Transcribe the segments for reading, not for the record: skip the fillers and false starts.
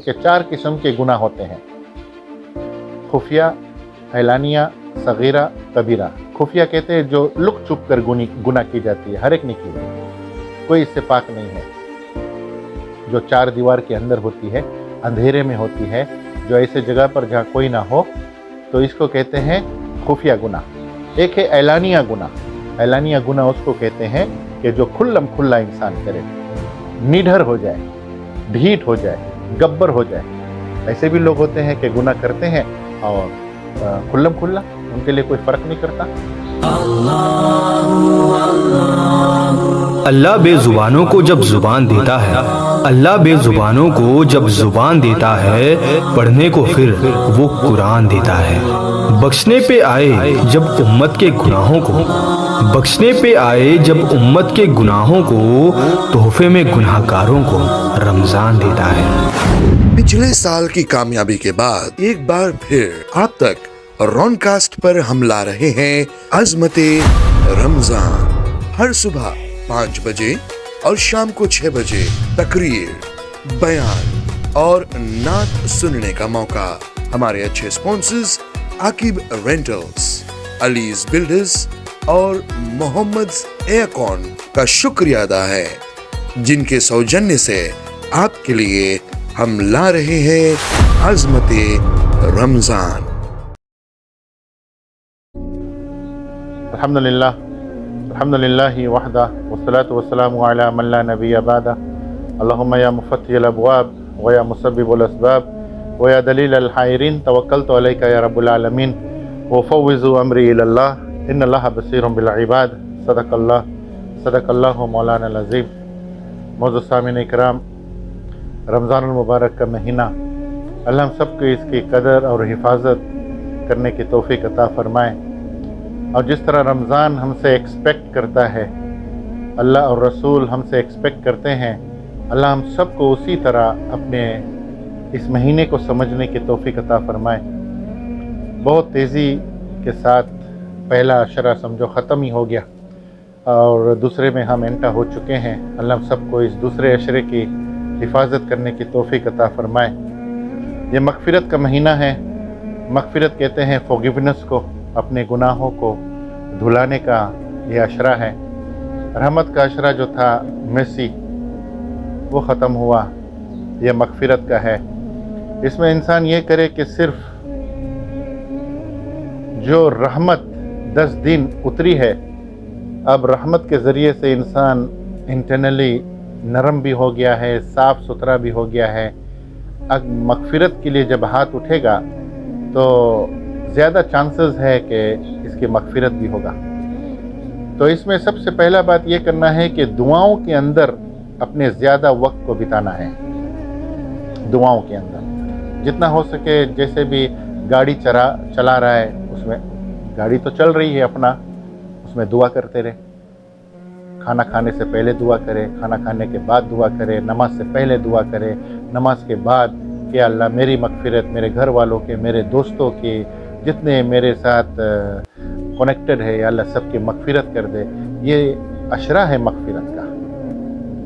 के 4 किस्म के गुनाह होते हैं। खुफिया, एलानिया, सगीरा, कबीरा। खुफिया कहते हैं जो लुक छुप कर गुनाह की जाती है, हर एक ने की है, कोई इससे पाक नहीं है। जो 4 दीवार के अंदर होती है, अंधेरे में होती है, जो ऐसे जगह पर जहाँ कोई ना हो, तो इसको कहते हैं खुफिया गुनाह। एक है एलानिया गुनाह। एलानिया गुनाह उसको कहते हैं कि जो खुल्लम खुल्ला इंसान करे, निडर हो जाए, ढीठ हो जाए, गब्बर हो जाए। ऐसे भी लोग होते हैं कि गुनाह करते हैं और खुल्लम खुल्ला, उनके लिए कोई फर्क नहीं करता। अल्लाह बेजुबानों को जब जुबान देता है, अल्लाह बेजुबानों को जब जुबान देता है, पढ़ने को फिर वो कुरान देता है। बख्शने पे आए जब उम्मत के गुनाहों को, बख्शने पे आए जब उम्मत के गुनाहों को, तोहफे में गुनाहगारों को रमजान देता है। पिछले साल की कामयाबी के बाद एक बार फिर आप तक रॉनकास्ट पर हम ला रहे हैं अज़मते रमजान। हर सुबह 5 बजे और शाम को 6 बजे तकरीर, बयान और नात सुनने का मौका। हमारे अच्छे sponsors Aqib rentals, allies builders और मोहम्मद एयरकॉन का शुक्रिया अदा है, जिनके सौजन्य से आपके लिए हम ला रहे हैं अज़मते रमजान। अल्हम्दुलिल्लाह वहदा वस्सलातु वस्सलामु अला मन ला नबिय्य बअदा। अल्लाहुम्मा या मुफ़त्तिहल अबवाब व या मुसब्बिबुल असबाब व या दलीलल हायरीन तवक्कलतु अलैका या रब्बुल आलमीन व फव्विज़ु अमरी इलल्लाह इन्नल्लाह बसीरुम बिल इबाद। सदक़ल्लाहु मौलाना अज़ीम। मौजूद सामीन इकराम, रमज़ानुल मुबारक का महीना अल्लाह हम सब को इसकी कदर और हिफाजत करने की तौफीक अता फरमाए। और जिस तरह रमज़ान हमसे एक्सपेक्ट करता है, अल्लाह और रसूल हमसे एक्सपेक्ट करते हैं, अल्लाह हम सब को उसी तरह अपने इस महीने को समझने की तौफीक अता फरमाए। बहुत तेज़ी के साथ पहला अशरा समझो ख़त्म ही हो गया और दूसरे में हम एंटर हो चुके हैं। अल्लाह हम सब को इस दूसरे अशरे की हिफाजत करने की तौफीक अता फरमाए। ये मग़फ़िरत का महीना है। मग़फ़िरत कहते हैं फ़ॉरगिवनेस को, अपने गुनाहों को धुलाने का ये अशरा है। रहमत का अशरा जो था मेसी, वो ख़त्म हुआ, ये मग़फ़िरत का है। इसमें इंसान ये करे कि सिर्फ जो रहमत 10 दिन उतरी है, अब रहमत के ज़रिए से इंसान इंटरनली नरम भी हो गया है, साफ़ सुथरा भी हो गया है। अब मग़फ़िरत के लिए जब हाथ उठेगा तो ज़्यादा चांसेस है कि इसकी मग़फ़िरत भी होगा। तो इसमें सबसे पहला बात ये करना है कि दुआओं के अंदर अपने ज़्यादा वक्त को बिताना है। दुआओं के अंदर जितना हो सके, जैसे भी गाड़ी चला रहा है, उसमें गाड़ी तो चल रही है अपना, उसमें दुआ करते रहे। खाना खाने से पहले दुआ करे, खाना खाने के बाद दुआ करे, नमाज से पहले दुआ करे, नमाज के बाद कि अल्लाह मेरी मग़फ़िरत, मेरे घर वालों के, मेरे दोस्तों के, जितने मेरे साथ कनेक्टेड है, या अल्लाह सबकी मग़फ़िरत कर दे। ये अशरा है मग़फ़िरत का।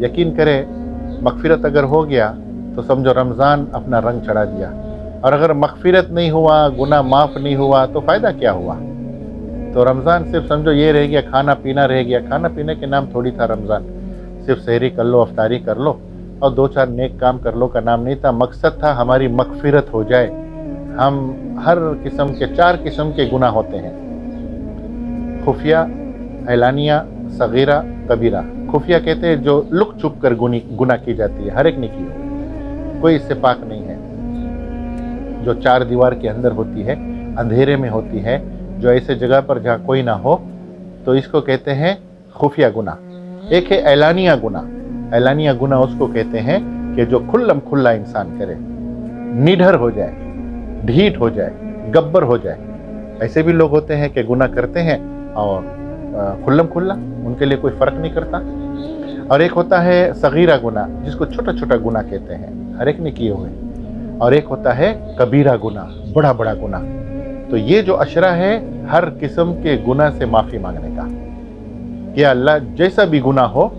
यकीन करें, मग़फ़िरत अगर हो गया तो समझो रमज़ान अपना रंग चढ़ा दिया। और अगर मग़फ़िरत नहीं हुआ, गुनाह माफ़ नहीं हुआ, तो फ़ायदा क्या हुआ? तो रमज़ान सिर्फ समझो ये रह गया, खाना पीना रह गया। खाना पीने के नाम थोड़ी था रमज़ान। सिर्फ सहरी कर लो, अफ्तारी कर लो और 2-4 नेक काम कर लो का नाम नहीं था। मकसद था हमारी मग़फ़िरत हो जाए। हम हर किस्म के 4 किस्म के गुनाह होते हैं। खुफिया, एलानिया, सगीरा, कबीरा। खुफिया कहते हैं जो लुक छुप कर गुनाह की जाती है, हर एक ने की हो, कोई इससे पाक नहीं है। जो 4 दीवार के अंदर होती है, अंधेरे में होती है, जो ऐसे जगह पर जहाँ कोई ना हो, तो इसको कहते हैं खुफिया गुनाह। एक है एलानिया गुनाह। एलानिया गुनाह उसको कहते हैं कि जो खुल्लम खुल्ला इंसान करे, निडर हो जाए, ढीठ हो जाए, गब्बर हो जाए। ऐसे भी लोग होते हैं कि गुनाह करते हैं और खुल्लम खुल्ला, उनके लिए कोई फ़र्क नहीं करता। और एक होता है सगीरा गुनाह, जिसको छोटा छोटा गुनाह कहते हैं, हर एक ने किए हुए। और एक होता है कबीरा गुनाह, बड़ा बड़ा गुनाह। तो ये जो अशरा है हर किस्म के गुनाह से माफ़ी मांगने का, कि अल्लाह जैसा भी गुनाह हो,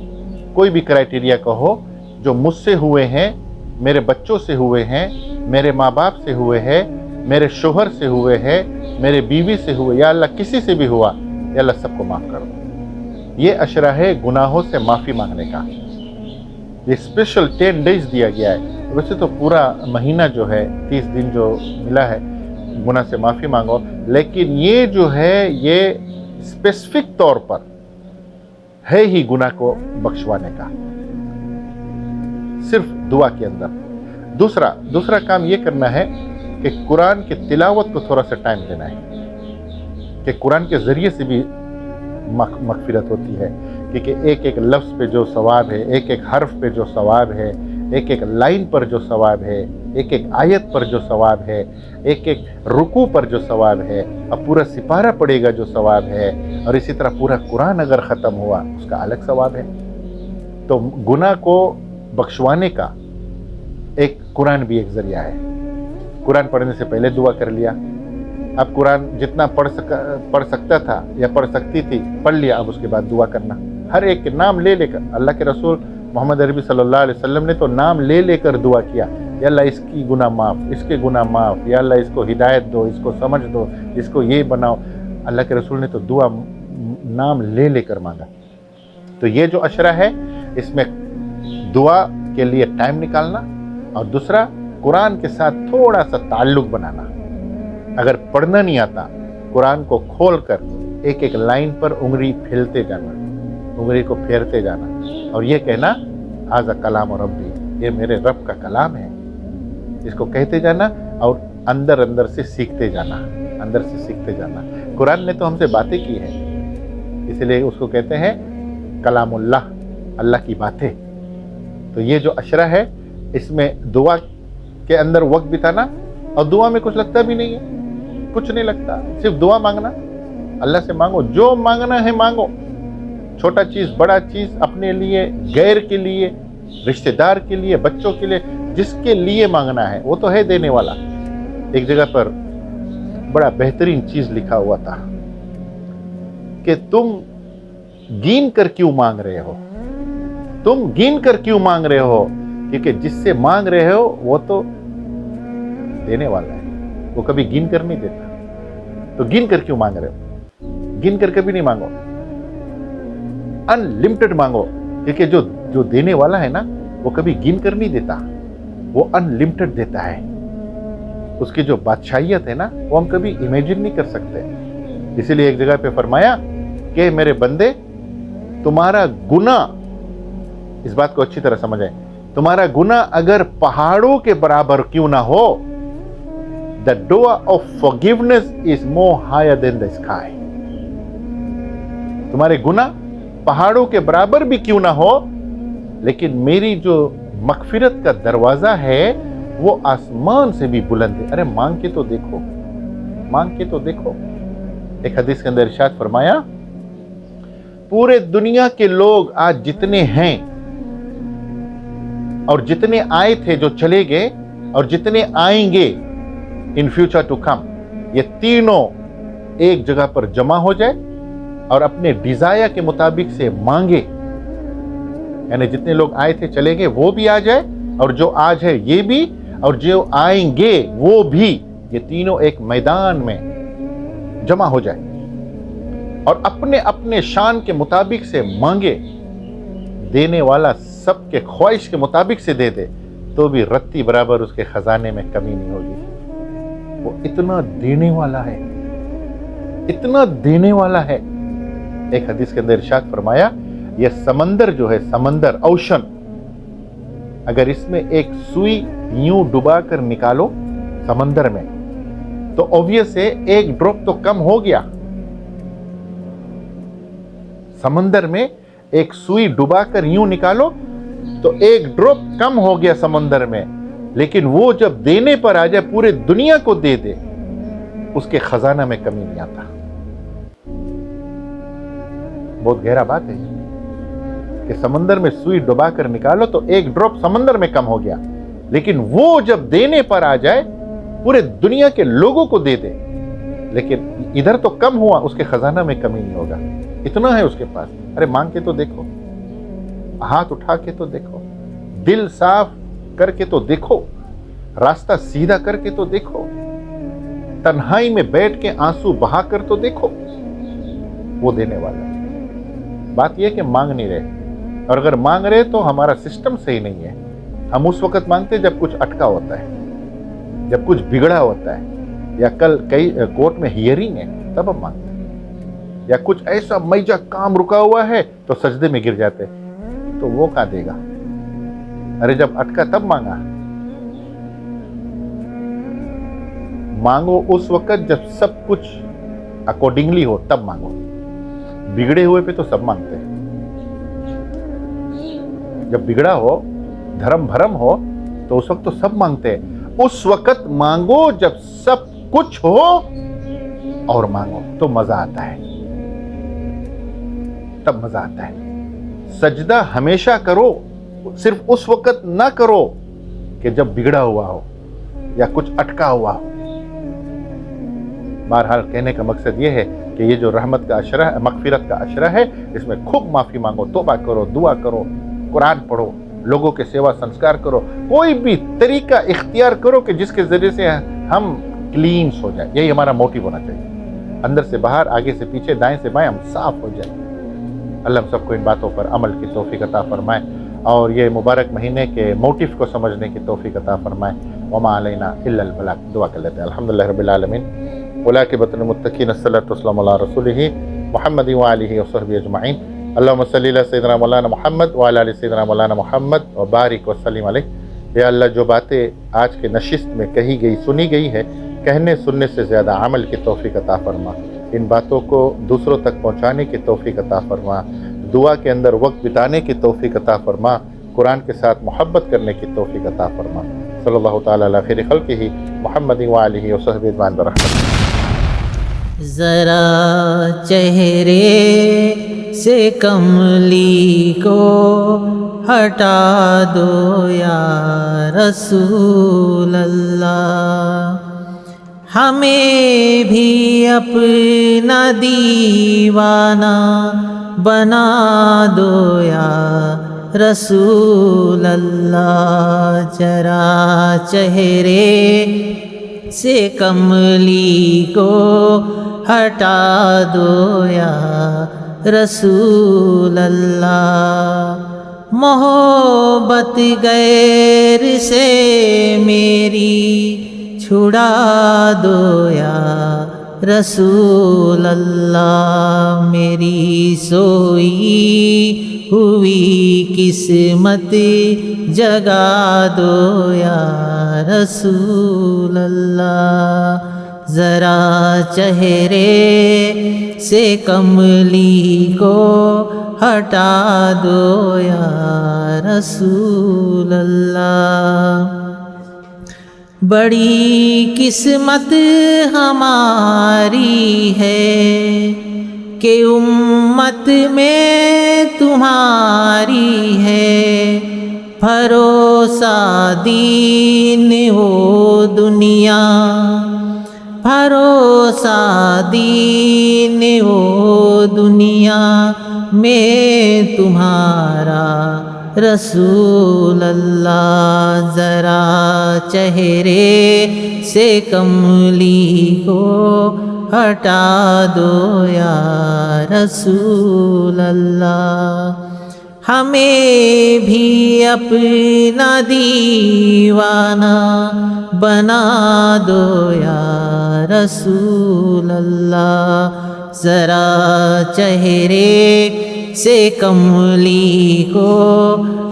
कोई भी क्राइटेरिया का हो, जो मुझसे हुए हैं میرے بچوں سے ہوئے ہیں, میرے ماں باپ سے ہوئے ہیں, میرے شوہر سے ہوئے ہیں, میرے بیوی سے ہوئے, یا اللہ کسی سے بھی ہوا, یا اللہ سب کو معاف کر دو. یہ عشرہ ہے گناہوں سے معافی مانگنے کا. یہ اسپیشل 10 days دیا گیا ہے. ویسے تو پورا مہینہ جو ہے 30 دن جو ملا ہے گناہ سے معافی مانگو, لیکن یہ جو ہے یہ اسپیسیفک طور پر ہے ہی گناہ کو بخشوانے کا, صرف دعا کے اندر. دوسرا کام یہ کرنا ہے کہ قرآن کی تلاوت کو تھوڑا سا ٹائم دینا ہے, کہ قرآن کے ذریعے سے بھی مغفرت ہوتی ہے, کیونکہ ایک ایک لفظ پہ جو ثواب ہے, ایک ایک حرف پہ جو ثواب ہے, ایک ایک لائن پر جو ثواب ہے, ایک ایک آیت پر جو ثواب ہے, ایک ایک رکوع پر جو ثواب ہے, اب پورا سپارہ پڑے گا جو ثواب ہے, اور اسی طرح پورا قرآن اگر ختم ہوا اس کا الگ ثواب ہے. تو گناہ کو بخشوانے کا ایک قرآن بھی ایک ذریعہ ہے. قرآن پڑھنے سے پہلے دعا کر لیا, اب قرآن جتنا پڑھ سکتا تھا یا پڑھ سکتی تھی پڑھ لیا, اب اس کے بعد دعا کرنا, ہر ایک کے نام لے کر. اللہ کے رسول محمد عربی صلی اللہ علیہ وسلم نے تو نام لے کر دعا کیا, یا اللہ اس کی گناہ معاف, اس کے گناہ معاف, یا اللہ اس کو ہدایت دو, اس کو سمجھ دو, اس کو یہ بناؤ. اللہ کے رسول نے تو دعا نام لے کر مانگا. تو یہ جو عشرہ ہے اس میں دعا کے لیے ٹائم نکالنا, اور دوسرا قرآن کے ساتھ تھوڑا سا تعلق بنانا. اگر پڑھنا نہیں آتا قرآن کو کھول کر ایک ایک لائن پر انگلی پھیلتے جانا, انگلی کو پھیرتے جانا, اور یہ کہنا ھذا کلام ربی, یہ میرے رب کا کلام ہے, اس کو کہتے جانا اور اندر سے سیکھتے جانا, اندر سے سیکھتے جانا. قرآن نے تو ہم سے باتیں کی ہیں, اس لیے اس کو کہتے ہیں کلام اللہ, اللہ کی باتیں. تو یہ جو عشرہ ہے اس میں دعا کے اندر وقت بتانا, اور دعا میں کچھ لگتا بھی نہیں ہے, کچھ نہیں لگتا, صرف دعا مانگنا. اللہ سے مانگو, جو مانگنا ہے مانگو, چھوٹا چیز بڑا چیز, اپنے لیے, غیر کے لیے, رشتہ دار کے لیے, بچوں کے لیے, جس کے لیے مانگنا ہے وہ تو ہے دینے والا. ایک جگہ پر بڑا بہترین چیز لکھا ہوا تھا کہ تم گین کر کیوں مانگ رہے ہو, تم گین کر کیوں مانگ رہے ہو, کیونکہ جس سے مانگ رہے ہو وہ تو دینے والا ہے, وہ کبھی گن کر نہیں دیتا. تو گن کر کیوں مانگ رہے ہو, گن کر کبھی نہیں مانگو, ان لمٹڈ مانگو, کیونکہ جو دینے والا ہے نا وہ کبھی گن کر نہیں دیتا, وہ ان لمٹڈ دیتا ہے. اس کی جو بادشاہیت ہے نا وہ ہم کبھی امیجن نہیں کر سکتے. اسی لیے ایک جگہ پہ فرمایا کہ میرے بندے تمہارا گناہ, اس بات کو اچھی طرح سمجھیں, تمہارا گناہ اگر پہاڑوں کے برابر کیوں نہ ہو, the door of forgiveness is more higher than the sky. تمہارے گناہ پہاڑوں کے برابر بھی کیوں نہ ہو, لیکن میری جو مغفرت کا دروازہ ہے وہ آسمان سے بھی بلند ہے. ارے مانگ کے تو دیکھو, مانگ کے تو دیکھو. ایک حدیث کے اندر ارشاد فرمایا, پورے دنیا کے لوگ آج جتنے ہیں اور جتنے آئے تھے جو چلے گئے اور جتنے آئیں گے ان فیوچر ٹو کم, یہ تینوں ایک جگہ پر جمع ہو جائے اور اپنے ڈیزائر کے مطابق سے مانگے. یعنی جتنے لوگ آئے تھے چلے گئے وہ بھی آ جائے, اور جو آج ہے یہ بھی, اور جو آئیں گے وہ بھی, یہ تینوں ایک میدان میں جمع ہو جائے اور اپنے اپنے شان کے مطابق سے مانگے. دینے والا سب کے خواہش کے مطابق سے دے دے تو بھی رتی برابر اس کے خزانے میں کمی نہیں ہوگی. وہ اتنا دینے والا ہے, اتنا دینے والا ہے. ایک حدیث کے اندر ارشاد فرمایا, یہ سمندر جو ہے, سمندر اوشن, اگر اس میں ایک سوئی یوں ڈبا کر نکالو سمندر میں تو اوبویس ہے ایک ڈراپ تو کم ہو گیا. سمندر میں ایک سوئی ڈبا کر یوں نکالو تو ایک ڈراپ کم ہو گیا سمندر میں, لیکن وہ جب دینے پر آ جائے پورے دنیا کو دے دے, اس کے خزانہ میں کمی نہیں آتا. بہت گہرا بات ہے کہ سمندر میں سوئی ڈبا کر نکالو تو ایک ڈراپ سمندر میں کم ہو گیا, لیکن وہ جب دینے پر آ جائے پورے دنیا کے لوگوں کو دے دے, لیکن ادھر تو کم ہوا, اس کے خزانہ میں کمی نہیں ہوگا. اتنا ہے اس کے پاس. ارے مانگ کے تو دیکھو, ہاتھ اٹھا کے تو دیکھو, دل صاف करके तो देखो, रास्ता सीधा करके तो देखो, तन्हाई में बैठ के आंसू बहा कर तो देखो, वो देने वाला है। बात यह कि मांग नहीं रहे, और अगर मांग रहे तो हमारा सिस्टम सही नहीं है। हम उस वक्त मांगते जब कुछ अटका होता है, जब कुछ बिगड़ा होता है, या कल कई कोर्ट में हियरिंग है तब हम मांगते हैं, या कुछ ऐसा मेजर काम रुका हुआ है तो सजदे में गिर जाते हैं, तो वो कहाँ देगा? अरे जब अटका तब मांगा। मांगो उस वक्त जब सब कुछ अकॉर्डिंगली हो, तब मांगो। बिगड़े हुए पे तो सब मांगते हैं। जब बिगड़ा हो, धर्म भरम हो, तो उस वक्त तो सब मांगते हैं। उस वक्त मांगो जब सब कुछ हो और मांगो, तो मजा आता है, तब मजा आता है। सजदा हमेशा करो, सिर्फ उस वक्त ना करो कि जब बिगड़ा हुआ हो या कुछ अटका हुआ हो। बहरहाल कहने का मकसद यह है कि ये जो रहमत का अशरा है, मगफिरत का अशरा है, इसमें खूब माफी मांगो, तौबा करो, दुआ करो, कुरान पढ़ो, लोगों के सेवा संस्कार करो, कोई भी तरीका इख्तियार करो कि जिसके जरिए से हम क्लीन्स हो जाए। यही हमारा मोटिव होना चाहिए, अंदर से बाहर, आगे से पीछे, दाएं से बाएं हम साफ हो जाए। अल्लाह हम सबको इन बातों पर अमल की तौफीक अता फरमाए और ये मुबारक महीने के मोटिव को समझने की तौफीक अता फरमाए। वमा अलैना इल्लल बलाग। दुआ कर लेते हैं। अल्हम्दुलिल्लाह रब्बिल आलमीन वलाकिबतुल मुत्तकीन अस्सलातु वस्सलामु अला रसूलिही मुहम्मद व आलिहि व सहबिहि अजमईन। अल्लाहुम्मा सल्ली अला सय्यिदिना मौलाना मुहम्मद व अला आलि सय्यिदिना मौलाना मुहम्मद व बारिक व सल्लिम अलैहि। या अल्लाह, जो बातें आज के नशिस्त में कही गई, सुनी गई है, कहने सुनने से ज़्यादा अमल की तौफीक अता फरमा। इन बातों को दूसरों तक पहुँचाने की तौफीक अता फरमा। दुआ के अंदर वक्त बिताने की तौफीक अता फरमा। कुरान के साथ मोहब्बत करने की तौफीक अता फरमा। सल्लल्लाहु तआला अला खैरि खल्क़िही मुहम्मद व आलिहि व सहबिहि अजमईन बरहमतिह। जरा चेहरे से कमली को हटा दो या रसूल अल्लाह, हमें भी अपना दीवाना बना दो या रसूल अल्लाह। जरा चेहरे से कमली को हटा दो या रसूल अल्लाह। मोहब्बत गैर से मेरी छुड़ा दो या रसूल अल्लाह। मेरी सोई हुई किस्मत जगा दो या रसूल अल्लाह। ज़रा चेहरे से कमली को हटा दो या रसूल अल्लाह। बड़ी किस्मत हमारी है कि उम्मत में तुम्हारी है। भरोसा दीन हो दुनिया, भरोसा दीन हो दुनिया में तुम्हारा रसूल अल्लाह। ज़रा चेहरे से कमली को हटा दो या रसूल अल्लाह। हमें भी अपना दीवाना बना दो या रसूल अल्लाह। ज़रा चेहरे से कमली को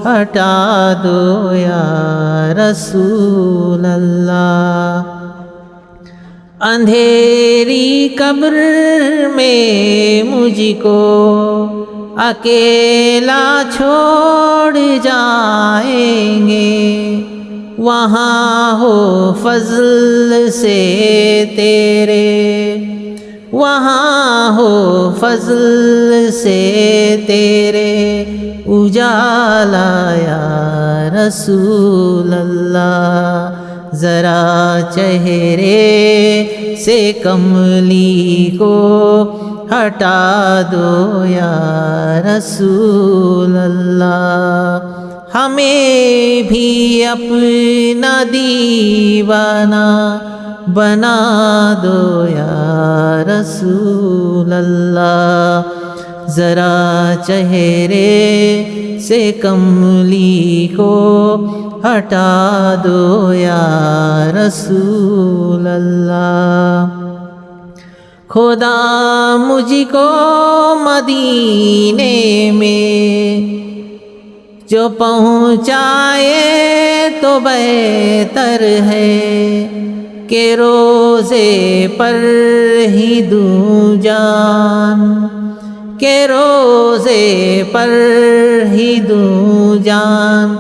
हटा दो या रसूल अल्लाह। अंधेरी कब्र में मुझको अकेला छोड़ जाएंगे, वहाँ हो फज़ल से तेरे, वहाँ हो फज़ल से तेरे उजाला या रसूल अल्लाह। ज़रा चेहरे से कमली को हटा दो या रसूल अल्लाह। ہمیں بھی اپنا دیوانہ بنا دو یا رسول اللہ، ذرا چہرے سے کملی کو ہٹا دو یا رسول اللہ۔ خدا مجھ کو مدینے میں جو پہنچائے تو بہتر ہے کہ روزے پر ہی دوں جان، کہ روزے پر ہی دوں جان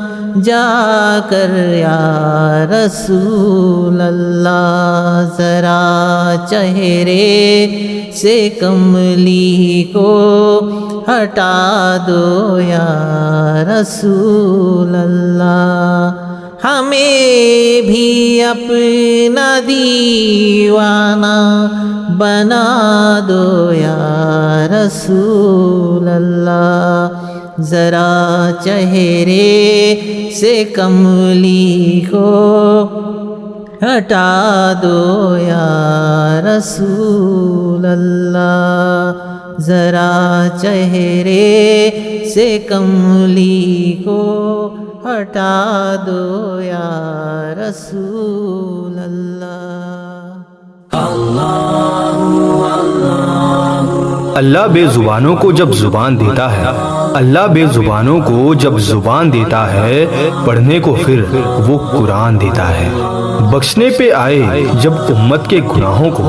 جا کر یا رسول اللہ، ذرا چہرے سے کملی کو ہٹا دو یا رسول اللہ، ہمیں بھی اپنا دیوانہ بنا دو یا رسول اللہ، ذرا چہرے سے کملی کو ہٹا دو یا رسول اللہ، ذرا چہرے سے کملی کو ہٹا دو یا رسول اللہ۔ اللہ بے زبانوں کو جب زبان دیتا ہے، اللہ بے زبانوں کو جب زبان دیتا ہے، پڑھنے کو پھر وہ قرآن دیتا ہے۔ بخشنے پہ آئے جب امت کے گناہوں کو،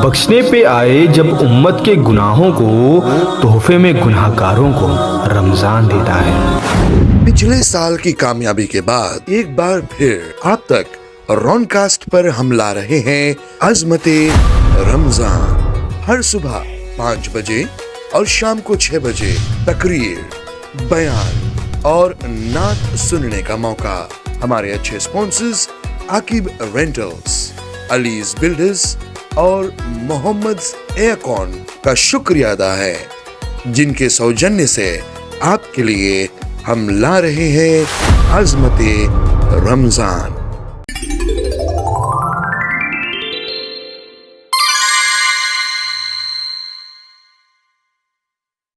بخشنے پہ آئے جب امت کے گناہوں کو، تحفے میں گناہ گاروں کو رمضان دیتا ہے۔ پچھلے سال کی کامیابی کے بعد ایک بار پھر آپ تک رون کاسٹ پر ہم لا رہے ہیں عظمت رمضان۔ ہر صبح 5 بجے اور شام کو 6 بجے تقریر، بیان اور نعت سننے کا موقع۔ ہمارے اچھے سپانسرز عاقب رینٹلز، علیز بلڈرز اور محمد ایکون کا شکریہ ادا ہے، جن کے سوجنیہ سے آپ کے لیے ہم لا رہے ہیں عظمت رمضان۔